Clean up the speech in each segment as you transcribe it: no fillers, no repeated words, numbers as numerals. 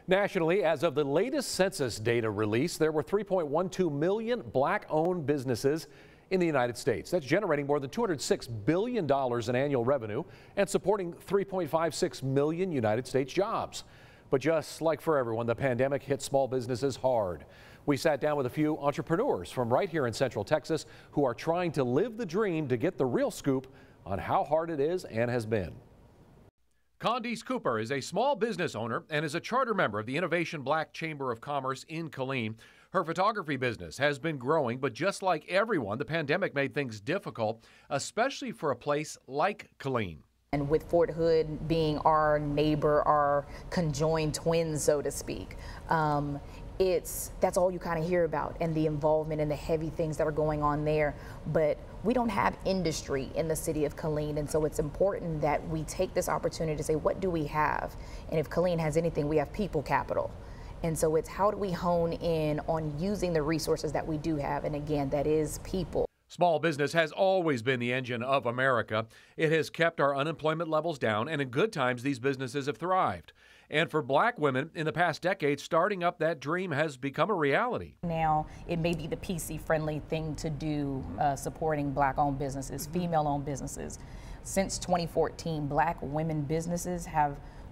Nationally, as of the latest census data released, there were 3.12 million Black-owned businesses in the United States. That's generating more than $206 billion in annual revenue and supporting 3.56 million United States jobs. But just like for everyone, the pandemic hit small businesses hard. We sat down with a few entrepreneurs from right here in Central Texas who are trying to live the dream to get the real scoop on how hard it is and has been. Condee Cooper is a small business owner and is a charter member of the Innovation Black Chamber of Commerce in Killeen. Her photography business has been growing, but just like everyone, the pandemic made things difficult, especially for a place like Killeen. And with Fort Hood being our neighbor, our conjoined twins, so to speak, that's all you kind of hear about, and the involvement and the heavy things that are going on there. But we don't have industry in the city of Killeen, and so it's important that we take this opportunity to say, what do we have? And if Killeen has anything, we have people capital. And so it's how do we hone in on using the resources that we do have, and again, that is people. Small business has always been the engine of America. It has kept our unemployment levels down, and in good times, these businesses have thrived. And for Black women, in the past decade, starting up that dream has become a reality. Now, it may be the PC-friendly thing to do, supporting Black-owned businesses, female-owned businesses. Since 2014, Black women businesses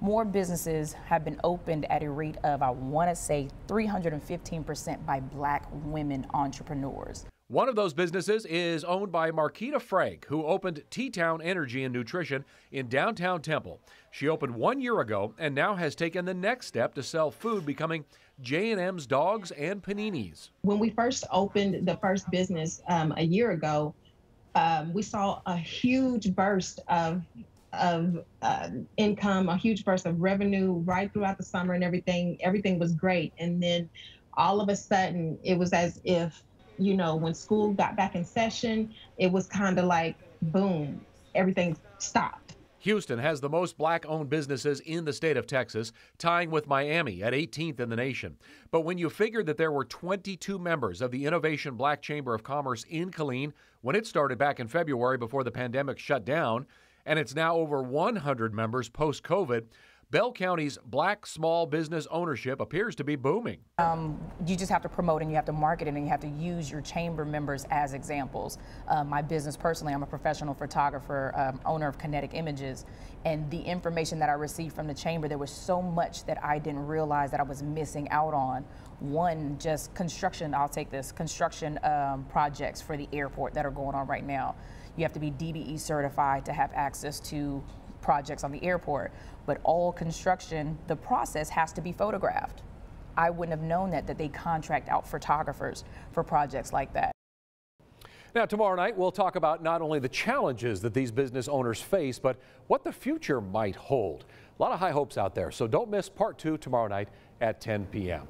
more businesses have been opened at a rate of, I want to say, 315% by Black women entrepreneurs. One of those businesses is owned by Marquita Frank, who opened T-Town Energy and Nutrition in downtown Temple. She opened 1 year ago and now has taken the next step to sell food, becoming J&M's Dogs and Paninis. When we first opened the first business a year ago, we saw a huge burst of income, a huge burst of revenue right throughout the summer, and everything was great. And then all of a sudden, it was as if, you know, when school got back in session, it was kind of like, boom, everything stopped. Houston has the most Black-owned businesses in the state of Texas, tying with Miami at 18th in the nation. But when you figure that there were 22 members of the Innovation Black Chamber of Commerce in Killeen when it started back in February before the pandemic shut down, and it's now over 100 members post-COVID, Bell County's Black small business ownership appears to be booming. You just have to promote and you have to market it and you have to use your chamber members as examples. My business personally, I'm a professional photographer, owner of Kinetic Images, and the information that I received from the chamber, there was so much that I didn't realize that I was missing out on. One, just construction, I'll take this, construction projects for the airport that are going on right now. You have to be DBE certified to have access to projects on the airport, but all construction, the process has to be photographed. I wouldn't have known that they contract out photographers for projects like that. Now, tomorrow night, we'll talk about not only the challenges that these business owners face, but what the future might hold. A lot of high hopes out there, so don't miss part 2 tomorrow night at 10 p.m.